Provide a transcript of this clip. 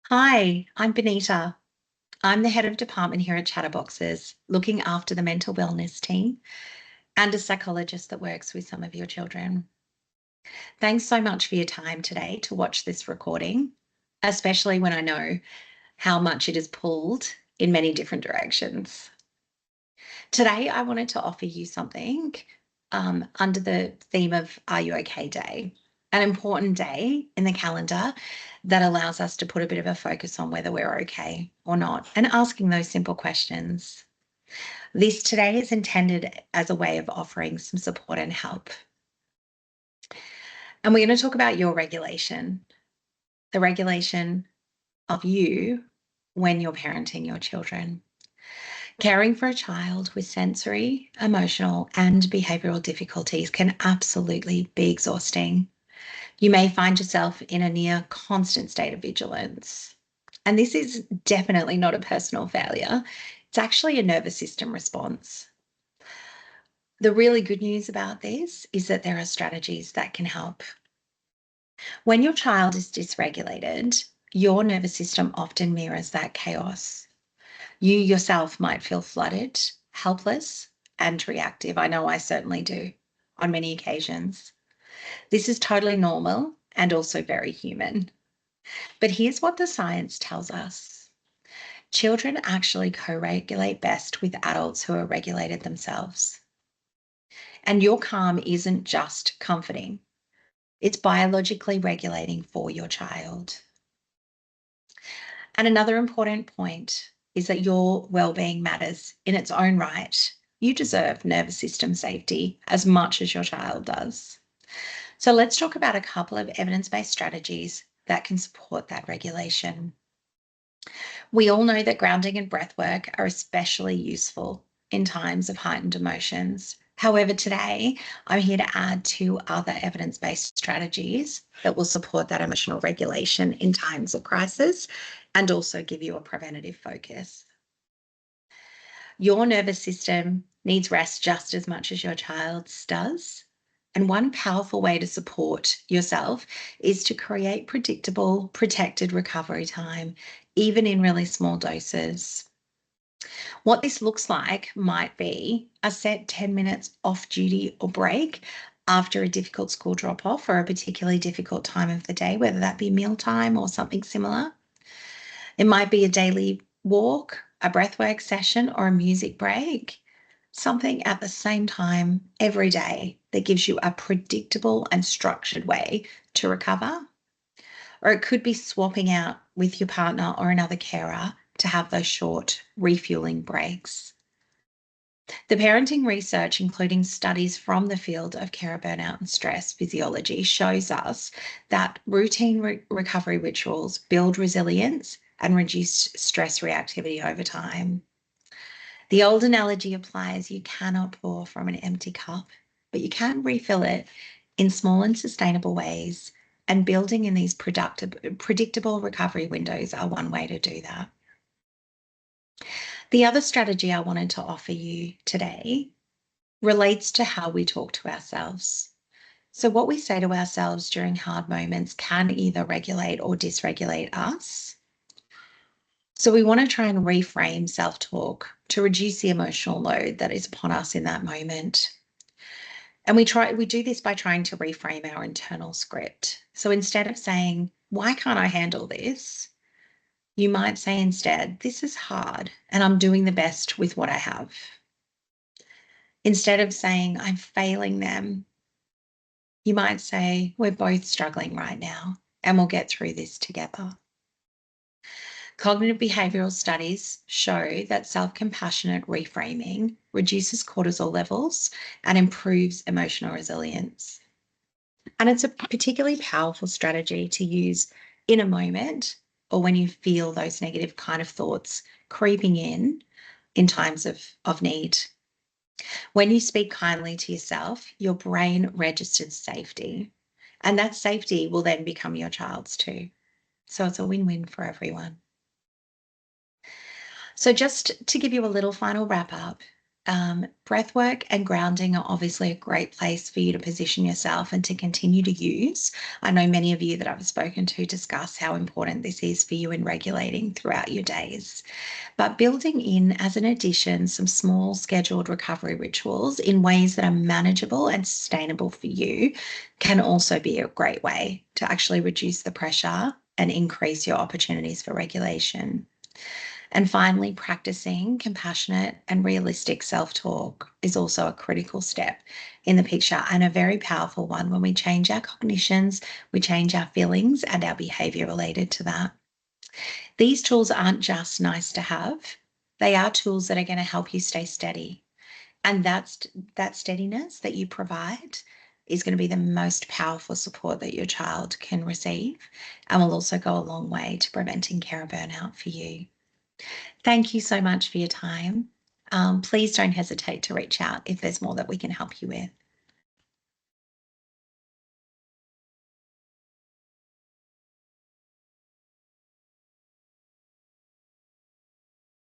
Hi, I'm Benita. I'm the head of department here at Chatterboxes, looking after the mental wellness team and a psychologist that works with some of your children. Thanks so much for your time today to watch this recording, especially when I know how much it is pulled in many different directions. Today, I wanted to offer you something under the theme of RUOKDay Day, an important day in the calendar that allows us to put a bit of a focus on whether we're okay or not and asking those simple questions. This today is intended as a way of offering some support and help. And we're going to talk about your regulation, the regulation of you when you're parenting your children. Caring for a child with sensory, emotional, and behavioural difficulties can absolutely be exhausting. You may find yourself in a near constant state of vigilance. And this is definitely not a personal failure, it's actually a nervous system response. The really good news about this is that there are strategies that can help. When your child is dysregulated, your nervous system often mirrors that chaos. You yourself might feel flooded, helpless, and reactive. I know I certainly do on many occasions. This is totally normal and also very human. But here's what the science tells us. Children actually co-regulate best with adults who are regulated themselves. And your calm isn't just comforting, it's biologically regulating for your child. And another important point is that your well-being matters in its own right. You deserve nervous system safety as much as your child does. So let's talk about a couple of evidence-based strategies that can support that regulation. We all know that grounding and breath work are especially useful in times of heightened emotions. However, today I'm here to add two other evidence-based strategies that will support that emotional regulation in times of crisis and also give you a preventative focus. Your nervous system needs rest just as much as your child's does. And one powerful way to support yourself is to create predictable, protected recovery time, even in really small doses. What this looks like might be a set 10 minutes off duty or break after a difficult school drop off or a particularly difficult time of the day, whether that be mealtime or something similar. It might be a daily walk, a breathwork session, or a music break. Something at the same time every day that gives you a predictable and structured way to recover. Or it could be swapping out with your partner or another carer to have those short refueling breaks. The parenting research, including studies from the field of carer burnout and stress physiology, shows us that routine recovery rituals build resilience and reduce stress reactivity over time. The old analogy applies: you cannot pour from an empty cup, but you can refill it in small and sustainable ways. And building in these predictable recovery windows are one way to do that. The other strategy I wanted to offer you today relates to how we talk to ourselves. So, what we say to ourselves during hard moments can either regulate or dysregulate us. So, we want to try and reframe self talk to reduce the emotional load that is upon us in that moment. And we do this by trying to reframe our internal script. So, instead of saying, "Why can't I handle this?" you might say instead, "This is hard and I'm doing the best with what I have." Instead of saying, "I'm failing them," you might say, "We're both struggling right now and we'll get through this together." Cognitive behavioral studies show that self-compassionate reframing reduces cortisol levels and improves emotional resilience. And it's a particularly powerful strategy to use in a moment or when you feel those negative kind of thoughts creeping in times of need. When you speak kindly to yourself, your brain registers safety, and that safety will then become your child's too. So it's a win-win for everyone. So just to give you a little final wrap up, Breath work and grounding are obviously a great place for you to position yourself and to continue to use. I know many of you that I've spoken to discuss how important this is for you in regulating throughout your days. But building in, as an addition, some small scheduled recovery rituals in ways that are manageable and sustainable for you can also be a great way to actually reduce the pressure and increase your opportunities for regulation. And finally, practicing compassionate and realistic self talk is also a critical step in the picture and a very powerful one. When we change our cognitions, we change our feelings and our behavior related to that. These tools aren't just nice to have, they are tools that are going to help you stay steady. And that steadiness that you provide is going to be the most powerful support that your child can receive and will also go a long way to preventing care burnout for you. Thank you so much for your time. Please don't hesitate to reach out if there's more that we can help you with.